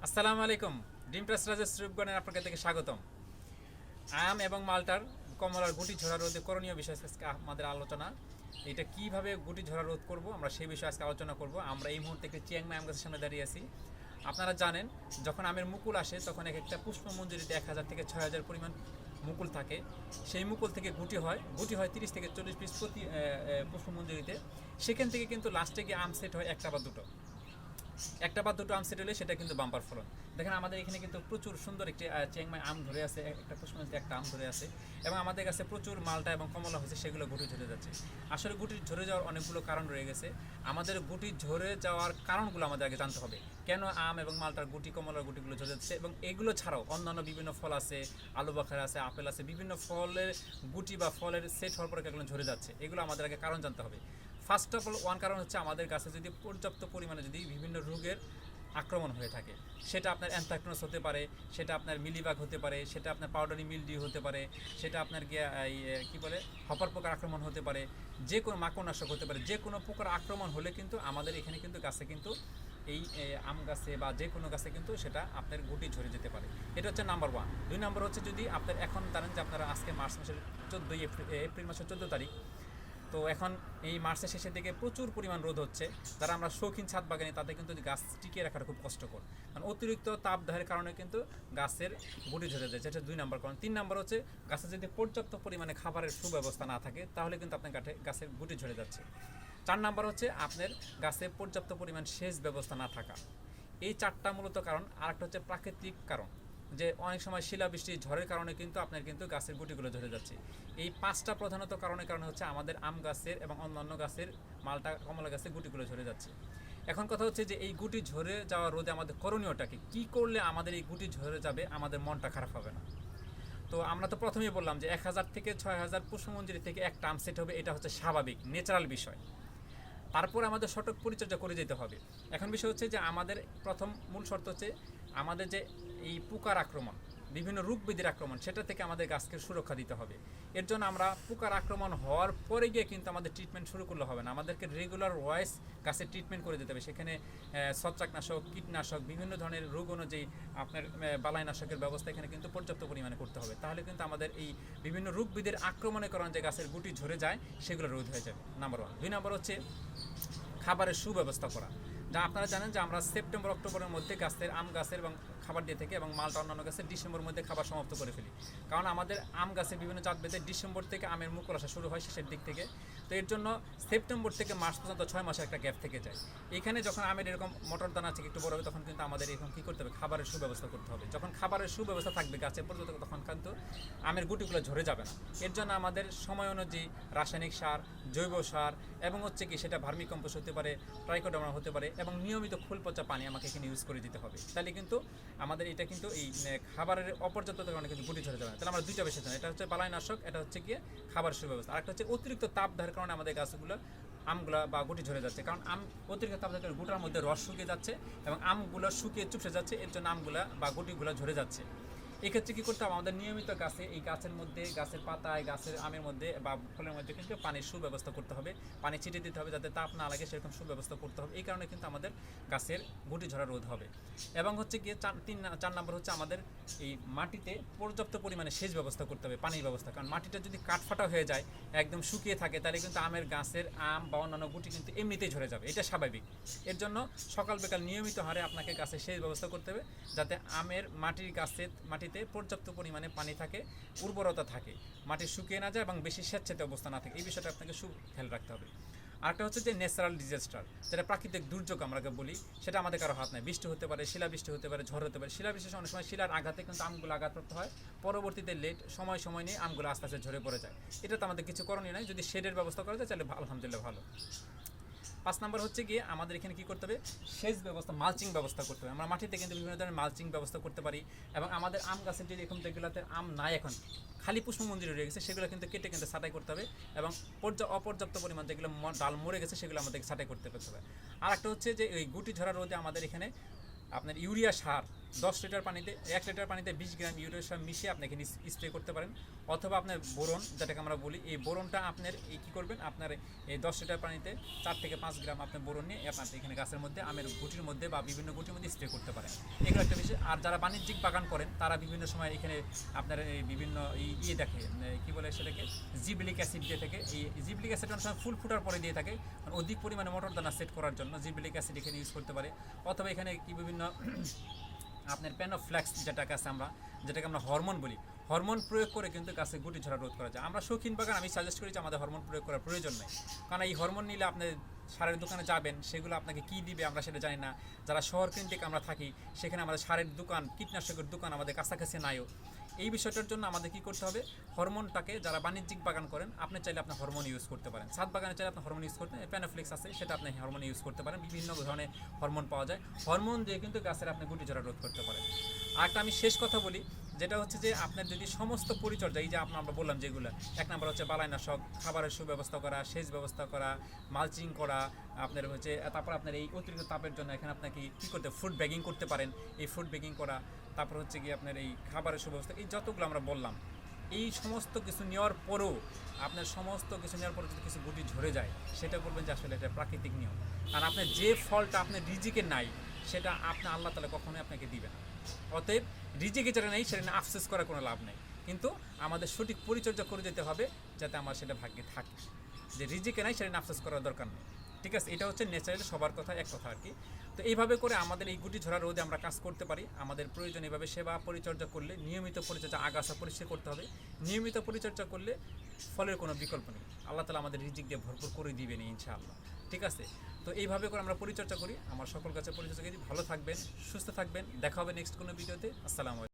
আসসালামু আলাইকুম। Dream trust Rajesh রূপগণের আপনাকে থেকে স্বাগতম। আম এবং মালটার কমলার গুটি ঝরা রোধে করণীয় বিষয় আজকে আমাদের আলোচনা। এটা কিভাবে গুটি ঝরা রোধ করব আমরা সেই বিষয়ে আজকে আলোচনা করব। আমরা এই মুহূর্তে একটি চিয়াংমাই আম গাছের সামনে দাঁড়িয়ে আছি। আপনারা জানেন যখন আমের মুকুল আসে তখন এক একটা পুষ্পমঞ্জুরিতে 1000 থেকে 6000 পরিমাণ মুকুল থাকে। সেই মুকুল থেকে গুটি হয় 30 থেকে 40 পিস প্রতি পুষ্পমঞ্জুরিতে। সেখান থেকে কিন্তু লাস্টে গিয়ে আম সেট হয় একটা বা দুটো আম সেট হলে সেটা কিন্তু বাম্পার ফলন। দেখেন আমাদের এখানে কিন্তু প্রচুর সুন্দর একটি চিংমাই আম ধরে আছে, একটা পুষ্পমঞ্জুরিতে একটা আম ধরে আছে, এবং আমাদের কাছে প্রচুর মালটা এবং কমলা হয়েছে, সেগুলো গুটি ঝরে যাচ্ছে। আসলে গুটি ঝরে যাওয়ার অনেকগুলো কারণ রয়ে গেছে। আমাদের গুটি ঝরে যাওয়ার কারণগুলো আমাদের আগে জানতে হবে, কেন আম এবং মালটার গুটি কমলার গুটিগুলো ঝরে যাচ্ছে। এবং এগুলো ছাড়াও অন্যান্য বিভিন্ন ফল আছে, আলু বাখার আছে, আপেল আছে, বিভিন্ন ফলের গুটি বা ফলের সেট হওয়ার পরে এগুলো ঝরে যাচ্ছে। এগুলো আমাদের আগে কারণ জানতে হবে। ফার্স্ট অফ অল ওয়ান কারণ হচ্ছে আমাদের গাছে যদি পর্যাপ্ত পরিমাণে যদি বিভিন্ন রোগের আক্রমণ হয়ে থাকে, সেটা আপনার অ্যানথ্রাকনোস হতে পারে, সেটা আপনার মিলিবাগ হতে পারে, সেটা আপনার পাউডারি মিলডিউ হতে পারে, সেটা আপনার কী বলে হপার পোকার আক্রমণ হতে পারে, যে কোনো মাকড়নাশক হতে পারে। যে কোনো পোকার আক্রমণ হলে কিন্তু আমাদের এখানে কিন্তু গাছে কিন্তু এই আম গাছে বা যে কোনো গাছে কিন্তু সেটা আপনার গুটি ঝরে যেতে পারে। এটা হচ্ছে নাম্বার ওয়ান। 2 নম্বর হচ্ছে যদি আপনার এখন জানেন যে আপনারা আজকে মার্চ মাসের 14 এপ্রিল মাসের 14 তারিখ, তো এখন এই মার্চের শেষের দিকে প্রচুর পরিমাণ রোদ হচ্ছে। যারা আমরা শৌখিন ছাদ বাগানি তাদের কিন্তু গাছ টিকিয়ে রাখাটা খুব কষ্টকর, কারণ অতিরিক্ত তাপদাহের কারণে কিন্তু গাছের গুটি ঝরে যায়। এটা 2 নম্বর কারণ। 3 নম্বর হচ্ছে গাছে যদি পর্যাপ্ত পরিমাণে খাবারের সুব্যবস্থা না থাকে তাহলে কিন্তু আপনার গাছের গুটি ঝরে যাচ্ছে। 4 নম্বর হচ্ছে আপনার গাছে পর্যাপ্ত পরিমাণ সেচ ব্যবস্থা না থাকা। এই 4টা মূলত কারণ। আর একটা হচ্ছে প্রাকৃতিক কারণ, যে অনেক সময় শিলাবৃষ্টি ঝড়ের কারণে কিন্তু আপনার কিন্তু গাছের গুটিগুলো ঝরে যাচ্ছে। এই 5টা প্রধানত কারণে হচ্ছে আমাদের আম গাছের এবং অন্যান্য গাছের মালটা কমলা গাছের গুটিগুলো ঝরে যাচ্ছে। এখন কথা হচ্ছে যে এই গুটি ঝরে যাওয়া রোধে আমাদের করণীয়টাকে কী করলে আমাদের এই গুটি ঝরে যাবে, আমাদের মনটা খারাপ হবে না। তো আমরা তো প্রথমেই বললাম যে 1000 থেকে 6000 পুষ্পমঞ্জুরি থেকে একটা আম সেট হবে, এটা হচ্ছে স্বাভাবিক ন্যাচারাল বিষয়। তারপর আমাদের সঠিক পরিচর্যা করে যেতে হবে। এখন বিষয় হচ্ছে যে আমাদের প্রথম মূল শর্ত হচ্ছে আমাদের যে এই পোকার আক্রমণ, বিভিন্ন রোগ ব্যাধির আক্রমণ, সেটা থেকে আমাদের গাছকে সুরক্ষা দিতে হবে। এর জন্য আমরা পোকার আক্রমণ হওয়ার পরে গিয়ে কিন্তু আমাদের ট্রিটমেন্ট শুরু করলে হবে না, আমাদেরকে রেগুলার ওয়াইজ গাছের ট্রিটমেন্ট করে দিতে হবে। সেখানে ছত্রাকনাশক, কীটনাশক, বিভিন্ন ধরনের রোগ অনুযায়ী আপনার বালাইনাশকের ব্যবস্থা এখানে কিন্তু পর্যাপ্ত পরিমাণে করতে হবে। তাহলে কিন্তু আমাদের এই বিভিন্ন রোগ ব্যাধির আক্রমণের কারণে যে গাছের গুটি ঝরে যায় সেগুলো রোধ হয়ে যাবে, নাম্বার ওয়ান। 2 নম্বর হচ্ছে খাবারের সুব্যবস্থা করা। যা আপনারা জানেন যে আমরা সেপ্টেম্বর অক্টোবরের মধ্যে গাছের আম গাছের এবং খাবার দিয়ে থেকে এবং মালটা অন্যান্য গাছের ডিসেম্বরের মধ্যে খাবার সমাপ্ত করে ফেলি, কারণ আমাদের আম গাছের বিভিন্ন জাতভেদে ডিসেম্বর থেকে আমের মুকুল আসা শুরু হয় শেষের দিক থেকে। তো এর জন্য সেপ্টেম্বর থেকে মার্চ পর্যন্ত 6 মাসের একটা গ্যাপ থেকে যায়। এখানে যখন আমের এরকম মটর দানা থেকে একটু বড় হবে তখন কিন্তু আমাদের এরকম কী করতে হবে, খাবারের সুব্যবস্থা করতে হবে। যখন খাবারের সুব্যবস্থা থাকবে গাছের পর্যন্ত তখন কিন্তু আমের গুটিগুলো ঝরে যাবে না। এর জন্য আমাদের সময় অনুযায়ী রাসায়নিক সার, জৈব সার এবং হচ্ছে কি সেটা ভার্মি কম্পোস্ট হতে পারে, ট্রাইকোডার্মা হতে পারে, এবং নিয়মিত খোল পচা পানি আমাকে এখানে ইউজ করে দিতে হবে। তাহলে কিন্তু আমাদের এটা কিন্তু এই খাবারের অপর্যাপ্ততার কারণে কিন্তু গুটি ঝরে যাবে না। তাহলে আমরা দুইটা বেশি জানি, এটা হচ্ছে বালাইনাশক, এটা হচ্ছে গিয়ে খাবারের সুব্যবস্থা। আর একটা হচ্ছে অতিরিক্ত তাপদাহের কারণে আমাদের গাছগুলো আমগুলো বা গুটি ঝরে যাচ্ছে, কারণ আম অতিরিক্ত তাপদাহের গুটার মধ্যে রস শুকিয়ে যাচ্ছে এবং আমগুলো শুকিয়ে চুপসে যাচ্ছে, এর জন্য আমগুলা বা গুটিগুলো ঝরে যাচ্ছে। এক্ষেত্রে কী করতে হবে, আমাদের নিয়মিত গাছে এই গাছের মধ্যে, গাছের পাতায়, গাছের আমের মধ্যে বা ফলের মধ্যে কিন্তু পানির সুব্যবস্থা করতে হবে, পানি ছিটিয়ে দিতে হবে যাতে তাপ না লাগে, সেরকম সুব্যবস্থা করতে হবে। এই কারণে কিন্তু আমাদের গাছের গুটি ঝরা রোধ হবে। এবং হচ্ছে গিয়ে 4 নম্বর হচ্ছে আমাদের এই মাটিতে পর্যাপ্ত পরিমাণে সেচ ব্যবস্থা করতে হবে, পানির ব্যবস্থা। কারণ মাটিটা যদি কাঠফাটা হয়ে যায়, একদম শুকিয়ে থাকে, তাহলে কিন্তু আমের গাছের আম বা অন্যান্য গুটি কিন্তু এমনিতেই ঝরে যাবে, এটা স্বাভাবিক। এর জন্য সকাল বিকাল নিয়মিত হারে আপনাকে গাছে সেচ ব্যবস্থা করতে হবে, যাতে আমের মাটিতে পর্যাপ্ত পরিমাণে পানি থাকে, উর্বরতা থাকে, মাটি শুকিয়ে না যায় এবং বেশি স্যাঁতসেঁতে অবস্থা না থাকে। এই বিষয়টা আপনাকে খেয়াল রাখতে হবে। আরেকটা হচ্ছে যে ন্যাচারাল ডিজাস্টার, যেটা প্রাকৃতিক দুর্যোগ আমরা বলি, সেটা আমাদের কারো হাত নাই। বৃষ্টি হতে পারে, শিলাবৃষ্টি হতে পারে, ঝড় হতে পারে। শিলাবৃষ্টির অনেক সময় শিলার আঘাতে কিন্তু আমগুলো আঘাতপ্রাপ্ত হয়, পরবর্তীতে সময় নিয়ে আমগুলো আস্তে আস্তে ঝরে পড়ে যায়। এটা তো আমাদের কিছু করণীয় নয়, যদি শেডের ব্যবস্থা করা যায় তাহলে আলহামদুলিল্লাহ ভালো। 5 নম্বর হচ্ছে গিয়ে আমাদের এখানে কী করতে হবে, সেচ ব্যবস্থা, মালচিং ব্যবস্থা করতে হবে। আমরা মাটিতে কিন্তু বিভিন্ন ধরনের মালচিং ব্যবস্থা করতে পারি। এবং আমাদের আম গাছের যদি এরকম যেগুলোতে আম নাই, এখন খালি পুষ্পমঞ্জুরি রয়ে গেছে, সেগুলো কিন্তু কেটে কিন্তু ছাঁটাই করতে হবে। এবং অপর্যাপ্ত পরিমাণ যেগুলো ডাল মরে গেছে সেগুলো আমাদেরকে ছাঁটাই করতে হবে। আর একটা হচ্ছে যে ওই গুটি ঝরা রোদে আমাদের এখানে আপনার ইউরিয়া সার 10 লিটার পানিতে 1 লিটার পানিতে 20 গ্রাম ইউরিয়া সার মিশিয়ে আপনি এখানে স্প্রে করতে পারেন। অথবা আপনার বোরন যেটাকে আমরা বলি, এই বোরনটা আপনার এই কী করবেন, আপনার এই 10 লিটার পানিতে 4 থেকে 5 গ্রাম আপনার বোরন নিয়ে আপনার এখানে গাছের মধ্যে, আমের গুটির মধ্যে বা বিভিন্ন গুটির মধ্যে স্প্রে করতে পারেন। এগুলো একটা বিষয়। আর যারা বাণিজ্যিক বাগান করেন তারা বিভিন্ন সময় এখানে আপনার এই বিভিন্ন দেখে কী বলে সেটাকে জিবলিক অ্যাসিড দিয়ে থাকে। এই জিবলিক অ্যাসিড অনেক সময় ফুল ফুটার পরে দিয়ে থাকে, মানে অধিক পরিমাণে মটর দানা সেট করার জন্য জিবলিক অ্যাসিড এখানে ইউজ করতে পারে। অথবা এখানে কি বিভিন্ন আপনার প্যানোফ্ল্যাক্স যেটাকে আছে আমরা, যেটাকে আমরা হরমোন বলি, হরমোন প্রয়োগ করে কিন্তু গাছে গুটি ঝরা রোধ করা যায়। আমরা শৌখিন বাগান আমি সাজেস্ট করি যে আমাদের হরমোন প্রয়োগ করার প্রয়োজন নেই, কারণ এই হরমোন নিলে আপনি সারের দোকানে যাবেন, সেগুলো আপনাকে কী দিবে আমরা সেটা জানি না। যারা শহর কেন্দ্রিক আমরা থাকি, সেখানে আমাদের সারের দোকান, কীটনাশকের দোকান আমাদের কাছাকাছি নাইও। এই বিষয়টার জন্য আমাদের কী করতে হবে, হরমোনটাকে, যারা বাণিজ্যিক বাগান করেন আপনি চাইলে আপনার হরমোন ইউজ করতে পারেন। ছাদ বাগানে চাইলে আপনার হরমোন ইউজ করতে, প্যানোফ্লেক্স আছে সেটা আপনি হরমোন ইউজ করতে পারেন। বিভিন্ন ধরনের হরমোন পাওয়া যায়, হরমোন দিয়ে কিন্তু গাছের আপনি গুটি ঝরা রোধ করতে পারেন। আরেকটা আমি শেষ কথা বলি, যেটা হচ্ছে যে আপনার যদি সমস্ত পরিচর্যা, এই যে আমরা বললাম যেগুলো, 1 নম্বর হচ্ছে বালাইনাশক, খাবারের সুব্যবস্থা করা, সেচ ব্যবস্থা করা, মালচিং করা, আপনার হচ্ছে তারপর আপনার এই অতিরিক্ত তাপের জন্য এখানে আপনাকে কী করতে, ফ্রুট ব্যাগিং করতে পারেন, এই ফ্রুট ব্যাগিং করা, তারপর হচ্ছে কি আপনার এই খাবারের সুব্যবস্থা, এই যতগুলো আমরা বললাম, এই সমস্ত কিছু নেওয়ার পরেও আপনার সমস্ত কিছু নেওয়ার পরে যদি কিছু গুটি ঝরে যায়, সেটা বলবেন যে আসলে এটা প্রাকৃতিক নিয়ম। আর আপনার যে ফলটা আপনার রিজিকে নাই, সেটা আপনার আল্লাহ তাআলা কখনোই আপনাকে দিবে না। অতএব রিজিকে যেটা নেই সেটা নিয়ে আফসোস করার কোনো লাভ নেই, কিন্তু আমাদের সঠিক পরিচর্যা করে যেতে হবে যাতে আমার সেটা ভাগ্যে থাকে। যে রিজিকে নাই সেটা নিয়ে আফসোস করার দরকার নেই, ঠিক আছে? এটা হচ্ছে ন্যাচারালি সবার কথা এক কথা আর কি। তো এইভাবে করে আমাদের এই গুটি ঝরা রোদে আমরা কাজ করতে পারি। আমাদের প্রয়োজন এভাবে সেবা পরিচর্যা করলে, নিয়মিত পরিচর্যা, আগাছা পরিষ্কার করতে হবে, নিয়মিত পরিচর্যা করলে ফলের কোনো বিকল্প নেই। আল্লাহ তাআলা আমাদের রিজিক দিয়ে ভরপুর করে দিবেন ইনশাআল্লাহ, ঠিক আছে? তো এইভাবে করে আমরা পরিচর্যা করি। আমার সকল কাছে পরিচর্যা করি। ভালো থাকবেন, সুস্থ থাকবেন, দেখা হবে নেক্সট কোনো ভিডিওতে। আসসালামু আলাইকুম।